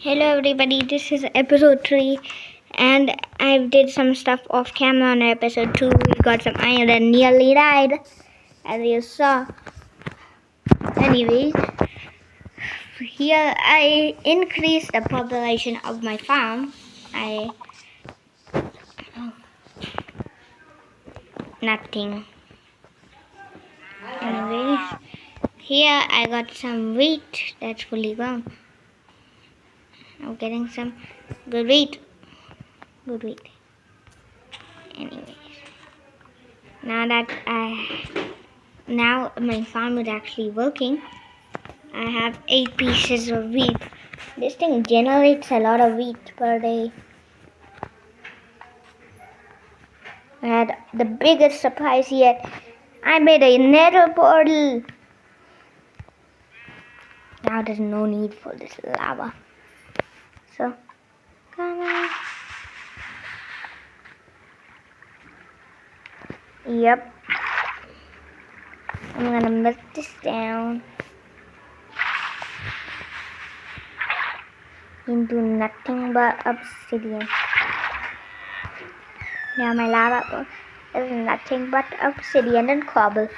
Hello everybody, this is episode 3 and I did some stuff off camera on episode 2. We got some iron and nearly died, as you saw. Anyways, here I increased the population of my farm. Nothing. Anyways, here I got some wheat that's fully grown. I'm getting some good wheat. Anyways, now my farm is actually working. I have 8 pieces of wheat. This thing generates a lot of wheat per day. I had the biggest surprise yet. I made a nether portal. Now there's no need for this lava. So, come on. Yep. I'm gonna melt this down into nothing but obsidian. Now my lava is nothing but obsidian and cobble.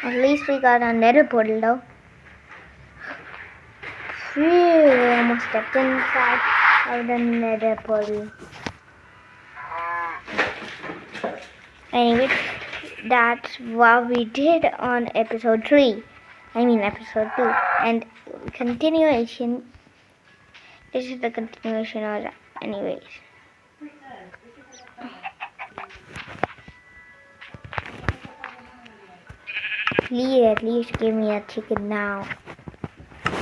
At least we got a nether portal though. Phew, we almost stepped inside of the nether portal. Anyway, that's what we did on episode 3. Episode 2. And continuation. This is the continuation of that. Anyways. Please at least give me a chicken now.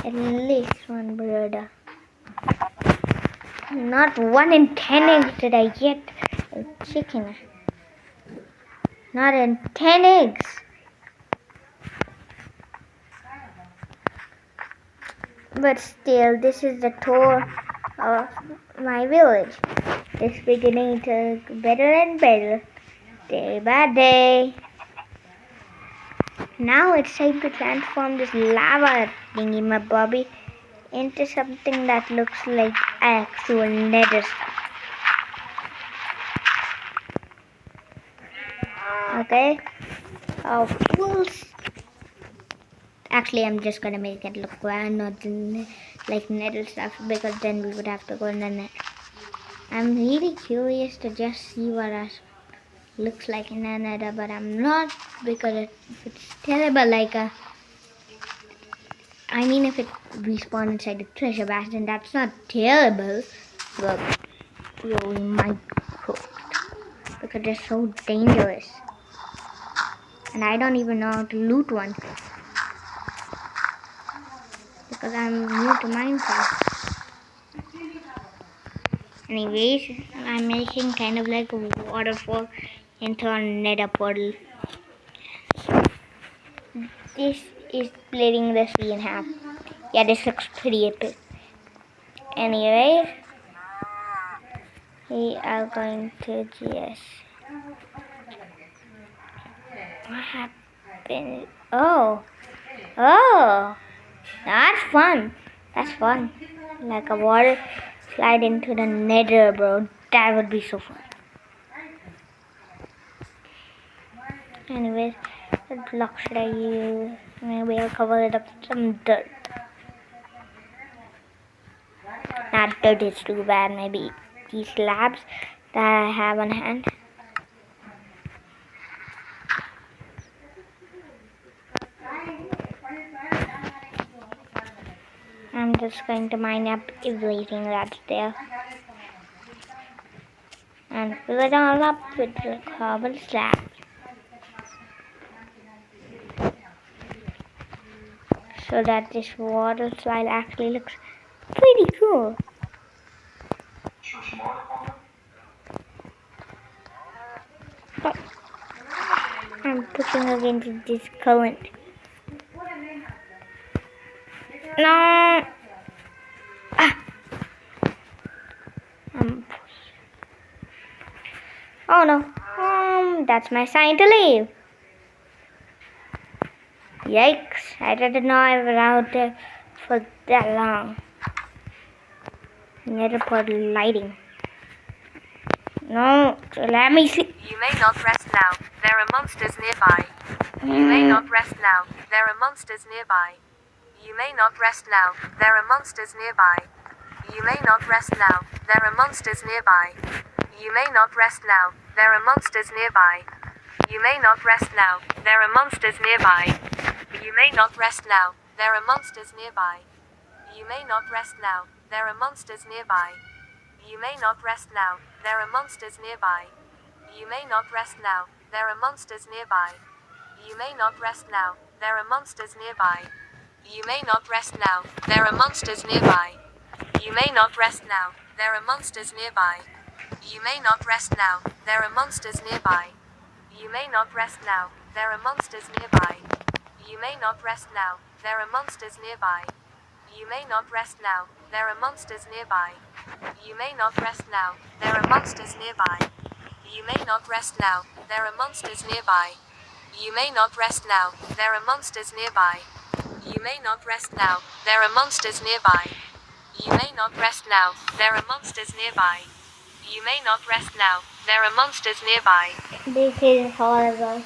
At least one, brother. Not 1 in 10 eggs did I get a chicken. Not in 10 eggs. But still, this is the tour of my village. It's beginning to get better and better, day by day. Now it's time to transform this lava thingy, my Bobby, into something that looks like actual nether stuff. Okay? Actually, I'm just gonna make it look grand, not like nether stuff, because then we would have to go in the net. I'm really curious to just see what it looks like in the nether, but I'm not, because if it's terrible, if it respawns inside the treasure vast, then that's not terrible, but we might be cooked, because they're so dangerous. And I don't even know how to loot one, because I'm new to Minecraft. Anyways, I'm making kind of like a waterfall into a nether portal. This is splitting the sea in half. Yeah, this looks pretty epic. Anyways, we are going to just... What happened? Oh, that's fun. Like a water slide into the nether, bro. That would be so fun. Anyways, what block should I use? Maybe I'll cover it up with some dirt. Not dirt is too bad. Maybe these slabs that I have on hand. I'm just going to mine up everything that's there and fill it all up with the cobble slabs. So that this water slide actually looks pretty cool. Oh, I'm pushing against this current. No! Oh no, that's my sign to leave. Yikes, I didn't know I was out there for that long. Nether portal lighting. No, let me see. You may not rest now. There are monsters nearby. You may not rest now. There are monsters nearby. You may not rest now. There are monsters nearby. You may not rest now. There are monsters nearby. You may not rest now. There are monsters nearby. You may not rest now. There are monsters nearby. You may not rest now. There are monsters nearby. You may not rest now. There are monsters nearby. You may not rest now. There are monsters nearby. You may not rest now. There are monsters nearby. You may not rest now. There are monsters nearby. You may not rest now. There are monsters nearby. You may not rest now. There are monsters nearby. You may not rest now. There are monsters nearby. You may not rest now. There are monsters nearby. You may not rest now. There are monsters nearby. You may not rest now. There are monsters nearby. You may not rest now. There are monsters nearby. You may not rest now. There are monsters nearby. You may not rest now. There are monsters nearby. You may not rest now. There are monsters nearby. You may not rest now. There are monsters nearby. You may not rest now. There are monsters nearby. This is horrible.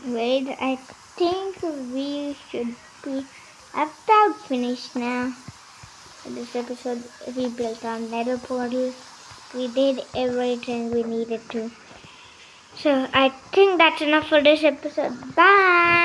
Wait, I think we should be about finished now. This episode, we built our nether portal. We did everything we needed to. So I think that's enough for this episode. Bye!